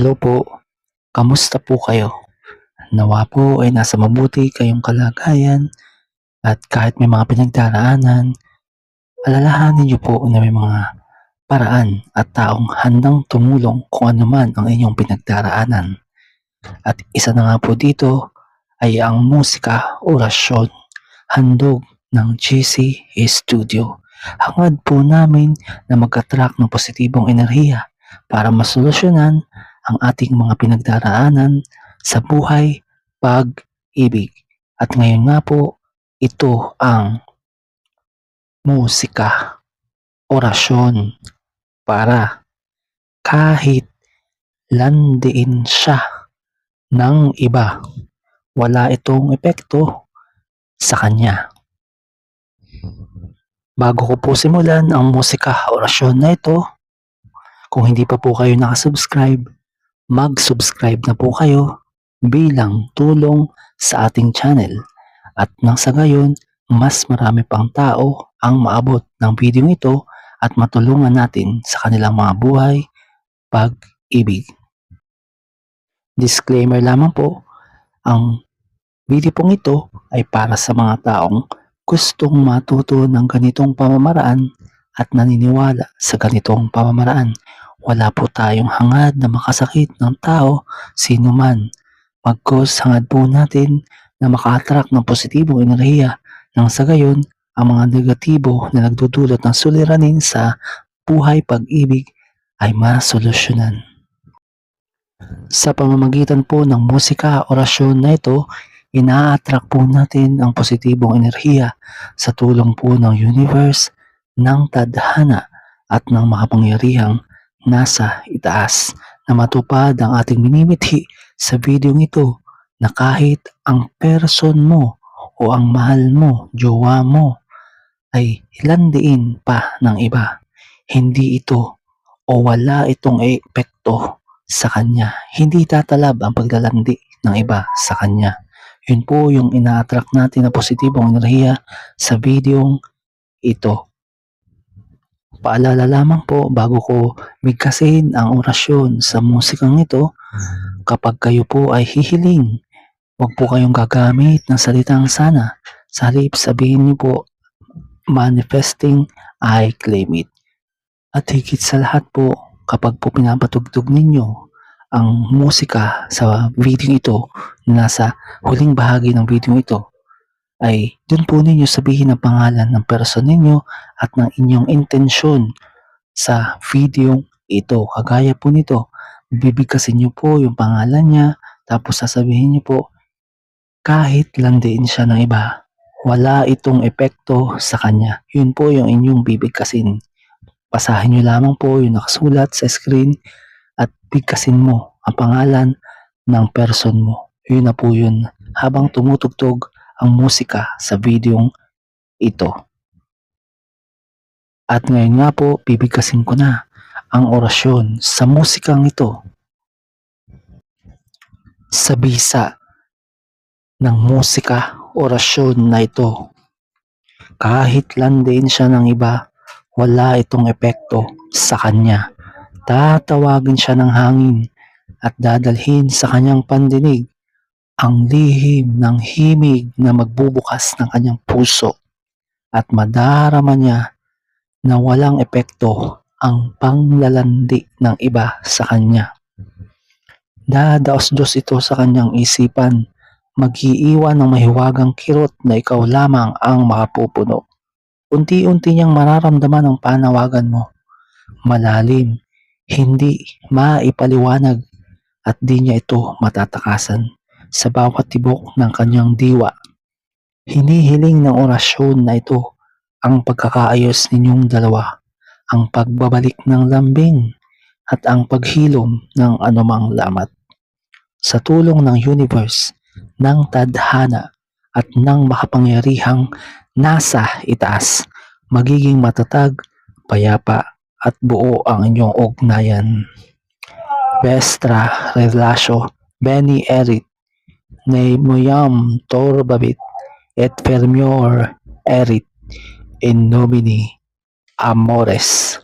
Hello po, kamusta po kayo? Nawa po ay nasa mabuti kayong kalagayan at kahit may mga pinagdaraanan, alalahanin niyo po na may mga paraan at taong handang tumulong kung ano man ang inyong pinagdaraanan. At isa na nga po dito ay ang musika, orasyon, handog ng GC Studio. Hangad po namin na mag-attract ng positibong enerhiya para masolusyonan ang ating mga pinagdaraanan sa buhay, pag-ibig. At ngayon nga po, ito ang musika, orasyon para kahit landiin siya ng iba, wala itong epekto sa kanya. Bago ko po simulan ang musika, orasyon na ito, kung hindi pa po kayo nakasubscribe, mag-subscribe na po kayo bilang tulong sa ating channel. At nang sa gayon, mas marami pang tao ang maabot ng video ito at matulungan natin sa kanilang mga buhay, pag-ibig. Disclaimer lamang po, ang video pong ito ay para sa mga taong gustong matuto ng ganitong pamamaraan at naniniwala sa ganitong pamamaraan. Wala po tayong hangad na makasakit ng tao, sino man. Magkos hangad po natin na maka-attract ng positibong enerhiya nang sa gayon ang mga negatibo na nagdudulot ng suliranin sa buhay pag-ibig ay masolusyonan. Sa pamamagitan po ng musika, orasyon na ito, ina-attract po natin ang positibong enerhiya sa tulong po ng universe, ng tadhana at ng makapangyarihang nasa itaas na matupad ang ating minimithi sa video ito na kahit ang person mo o ang mahal mo, jowa mo ay landiin pa ng iba, hindi ito o wala itong epekto sa kanya. Hindi tatalab ang paglalandi ng iba sa kanya. Yun po yung ina-attract natin na positibong enerhiya sa videong ito. Paalala lamang po bago ko bigkasin ang orasyon sa musikang ito, kapag kayo po ay hihiling, huwag po kayong gagamit ng salitang sana. Sa halip sabihin niyo po, manifesting, I claim it. At higit sa lahat po, kapag po pinapatugtog ninyo ang musika sa video ito, nasa huling bahagi ng video ito, ay dun po ninyo sabihin ang pangalan ng person ninyo at ng inyong intensyon sa video ito. Kagaya po nito, bibigkasin nyo po yung pangalan niya, tapos sasabihin nyo po, kahit landiin siya ng iba, wala itong epekto sa kanya. Yun po yung inyong bibigkasin. Basahin nyo lamang po yung nakasulat sa screen at bigkasin mo ang pangalan ng person mo. Yun na po yun habang tumutugtog ang musika sa videong ito. At ngayon nga po, bibigkasin ko na ang orasyon sa musikang ito. Sa bisa ng musika, orasyon na ito, kahit landiin siya ng iba, wala itong epekto sa kanya. Tatawagin siya ng hangin at dadalhin sa kanyang pandinig ang lihim ng himig na magbubukas ng kanyang puso at madarama niya na walang epekto ang panglalandi ng iba sa kanya. Dadaos-dos ito sa kanyang isipan, mag-iiwan ng mahiwagang kirot na ikaw lamang ang makapupuno. Unti-unti niyang mararamdaman ang panawagan mo. Malalim, hindi maipaliwanag at di niya ito matatakasan sa bawat tibok ng kanyang diwa. Hinihiling ng orasyon na ito ang pagkakaayos ninyong dalawa, ang pagbabalik ng lambing at ang paghilom ng anumang lamat. Sa tulong ng universe, ng tadhana at ng makapangyarihang nasa itaas, magiging matatag, payapa at buo ang inyong ugnayan. Vestra relasyo Beni erit Nemoyam torbabit et fermior erit in nomine Amores.